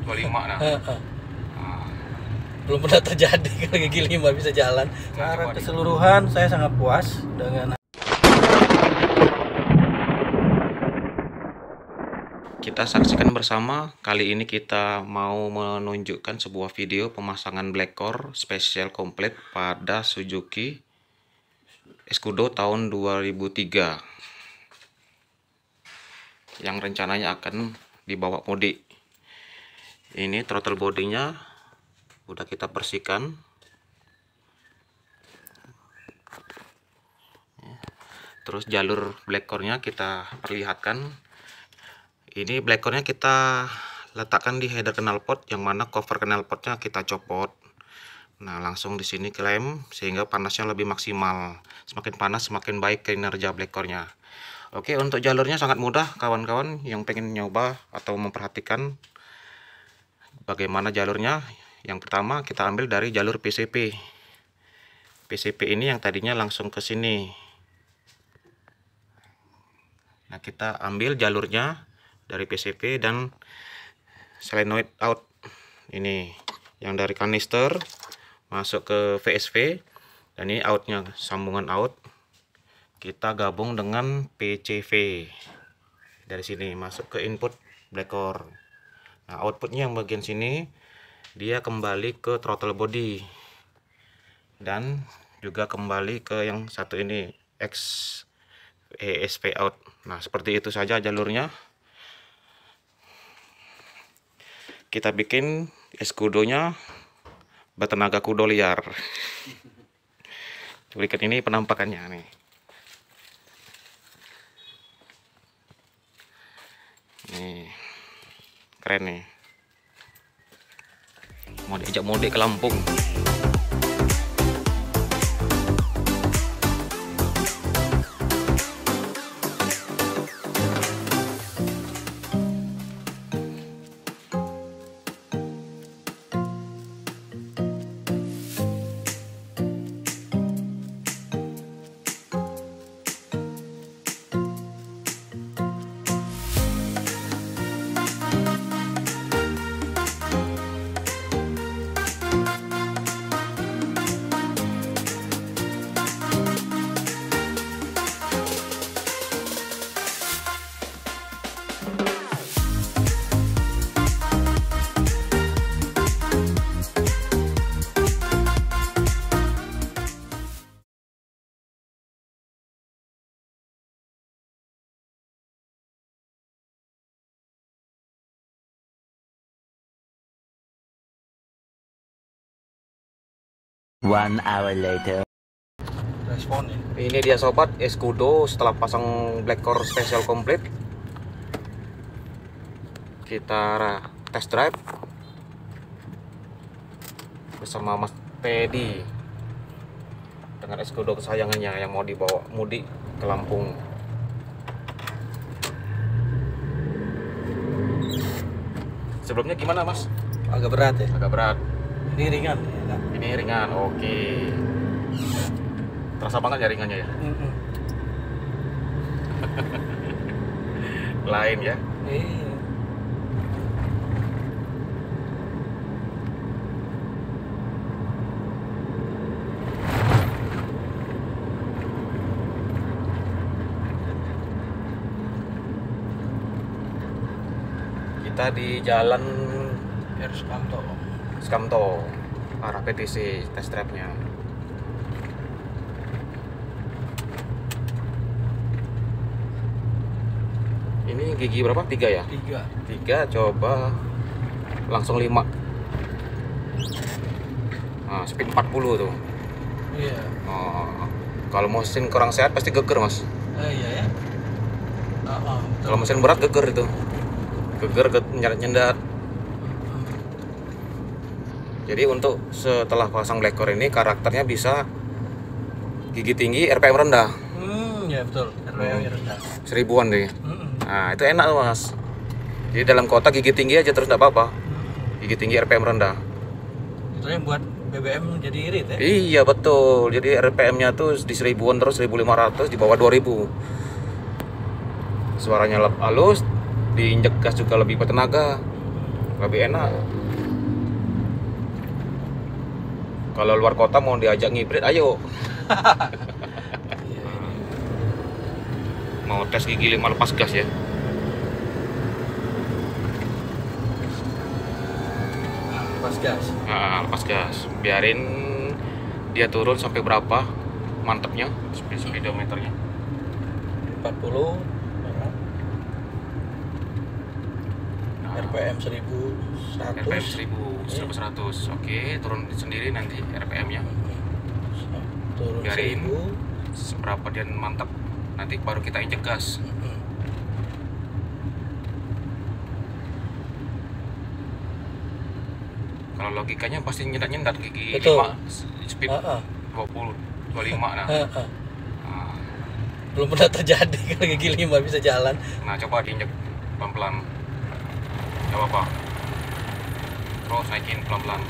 25 nah. Belum pernah terjadi kalau gigi 5 bisa jalan. Secara keseluruhan saya sangat puas dengan. Kita saksikan bersama. Kali ini kita mau menunjukkan sebuah video pemasangan black core spesial komplit pada Suzuki Escudo tahun 2003 yang rencananya akan dibawa mudik. Ini throttle bodinya udah kita bersihkan. Terus jalur black core-nya kita perlihatkan. Ini black core-nya kita letakkan di header knalpot, yang mana cover knalpotnya kita copot. Nah, langsung di sini klem sehingga panasnya lebih maksimal. Semakin panas semakin baik kinerja black core-nya. Oke, untuk jalurnya sangat mudah kawan-kawan yang pengen nyoba atau memperhatikan bagaimana jalurnya. Yang pertama kita ambil dari jalur PCP. PCP ini yang tadinya langsung ke sini. Nah, kita ambil jalurnya dari PCP dan solenoid out. Ini yang dari kanister masuk ke VSV, dan ini outnya, sambungan out kita gabung dengan PCV. Dari sini masuk ke input black core. Nah, outputnya yang bagian sini dia kembali ke throttle body dan juga kembali ke yang satu ini, ESP out. Nah, seperti itu saja jalurnya. Kita bikin Escudo-nya bertenaga kudo liar. Berikut ini penampakannya nih. Nih, keren nih. Mau diajak mudik ke Lampung. One hour later. Respon ya. Ini dia sobat Escudo setelah pasang black core spesial komplit. Kita test drive bersama Mas Teddy dengan Escudo kesayangannya yang mau dibawa mudik ke Lampung. Sebelumnya gimana Mas? Agak berat ya. Agak berat. Ini ringan ya. Nah. Ini ringan, oke. Terasa banget ya ringannya ya? Lain ya? Iya. Kita di jalan Skamto, arah PTC test drive-nya. Ini gigi berapa? 3 ya? 3, coba langsung 5. Nah, speed 40 tuh. Iya. Oh, kalau mesin kurang sehat pasti geger Mas. Iya ya. Kalau mesin berat geger itu. Geger nyendat. Jadi untuk setelah pasang black core ini karakternya bisa gigi tinggi, RPM rendah. Ya betul. RPM rendah. 1000-an deh. Nah, itu enak tuh Mas. Jadi dalam kota gigi tinggi aja terus enggak apa-apa. Gigi tinggi, RPM rendah. Itu yang buat BBM jadi irit ya? Iya betul. Jadi RPM-nya tuh di 1000-an terus 1500 di bawah 2000. Suaranya halus, diinjek gas juga lebih bertenaga. lebih enak. Kalau luar kota mau diajak ngibrit, ayo. Mau tes gigi 5 lepas gas ya. Lepas gas. Nah, lepas gas. Biarin dia turun sampai berapa mantepnya, speedometernya. 40. RPM 1100. RPM 1100. Oke, turun sendiri nanti RPM-nya. Turun Biarin 1000. seberapa dia mantap. Nanti baru kita injek gas. Kalau logikanya pasti nyendat-nyendat gigi. Betul. 5 speed 20 25 nah. Belum pernah terjadi kalau gigi 5 bisa jalan. Nah, coba diinjek pelan-pelan. Gak apa-apa. Terus naikin pelan-pelan.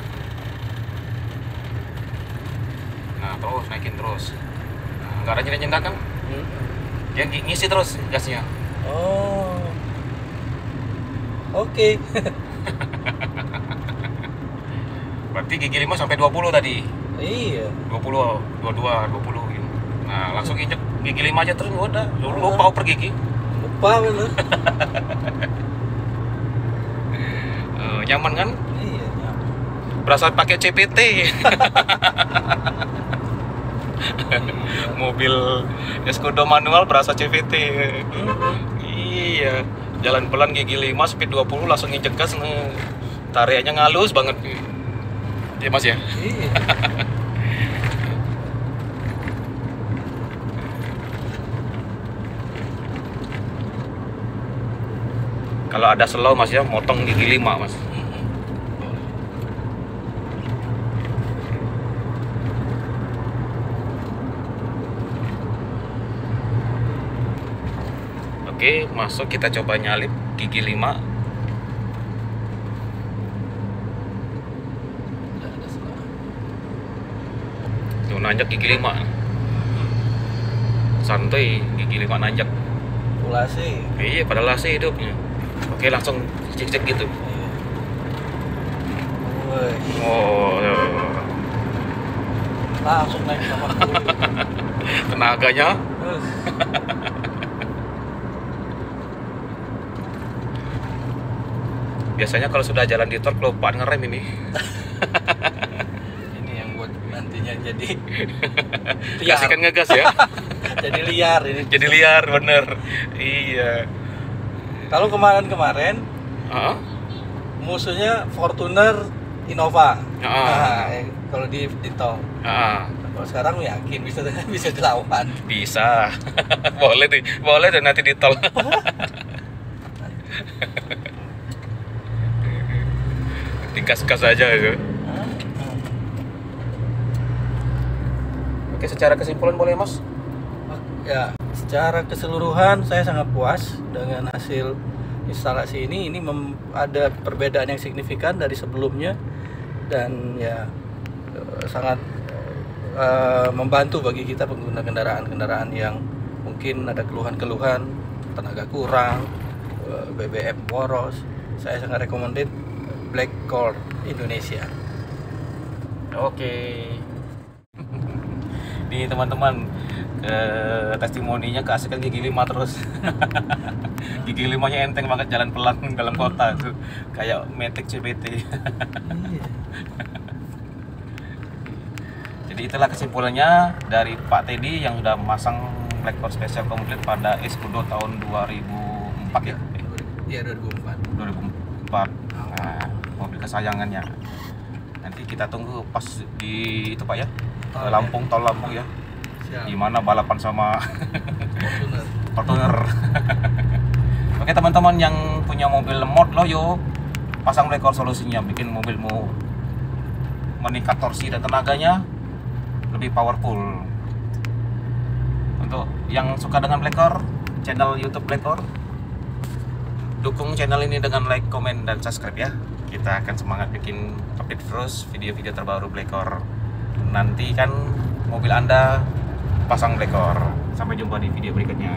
Nah, terus naikin terus. Nah, nggak ada nyendat-nyendat kan? Dia ngisi terus gasnya. Oh. Oke. Berarti gigi 5 sampai 20 tadi. Iya. 20, 22, 20 gitu. Nah, langsung injek gigi 5 aja terus udah. Lupa oper gigi. Lupa bener. Nyaman kan? Iya, nyaman. Berasa pakai CPT. Mobil Escudo manual berasa CVT. Iya, jalan pelan gigi 5 speed 20 langsung injek gas. Tariannya ngalus banget. Ya Mas ya? Iya. Kalau ada slow Mas ya, motong gigi 5 Mas. Oke, masuk, kita coba nyalip gigi 5. Tuh nanjak gigi 5. Santai, gigi 5 nanjak. Populasi. Iya, padahal AC hidupnya. Oke, langsung cek-cek gitu. Woi. Oh, Langsung naik sama tenaganya. Biasanya kalau sudah jalan di tol kelupaan ngerem ini. Ini yang buat nantinya jadi Kasihkan ngegas ya. jadi liar ini. Jadi liar bener. Iya. Kalau kemarin musuhnya Fortuner Innova. Nah, kalau di tol. Kalau sekarang yakin bisa dilawan. Bisa. boleh deh nanti di tol. Dikas-kas aja gitu. Oke, secara kesimpulan boleh Mas? Ya, secara keseluruhan saya sangat puas dengan hasil instalasi ini. Ini ada perbedaan yang signifikan dari sebelumnya dan ya sangat membantu bagi kita pengguna kendaraan-kendaraan yang mungkin ada keluhan-keluhan tenaga kurang, BBM boros. Saya sangat recommended Black Core Indonesia. Oke. Nih teman-teman, testimoninya keasikan gigi 5 terus. Gigi 5-nya enteng banget, jalan pelan dalam kota tuh, kayak Matic CBT. Jadi itulah kesimpulannya dari Pak Teddy yang udah masang Black Core Special komplit pada Escudo tahun 2004 ya? Iya, 2004. 2004. Nah, mobil kesayangannya. Nanti kita tunggu pas di itu Pak ya, Lampung, tol Lampung ya. Gimana balapan sama Fortuner. Oke teman-teman yang punya mobil mod Loyo, pasang Black Core solusinya, bikin mobilmu meningkat torsi dan tenaganya lebih powerful. Untuk yang suka dengan Black Core, channel YouTube Black Core, dukung channel ini dengan like, komen, dan subscribe ya. Kita akan semangat bikin update terus video-video terbaru Black Core. Nanti kan mobil Anda pasang Black Core. Sampai jumpa di video berikutnya.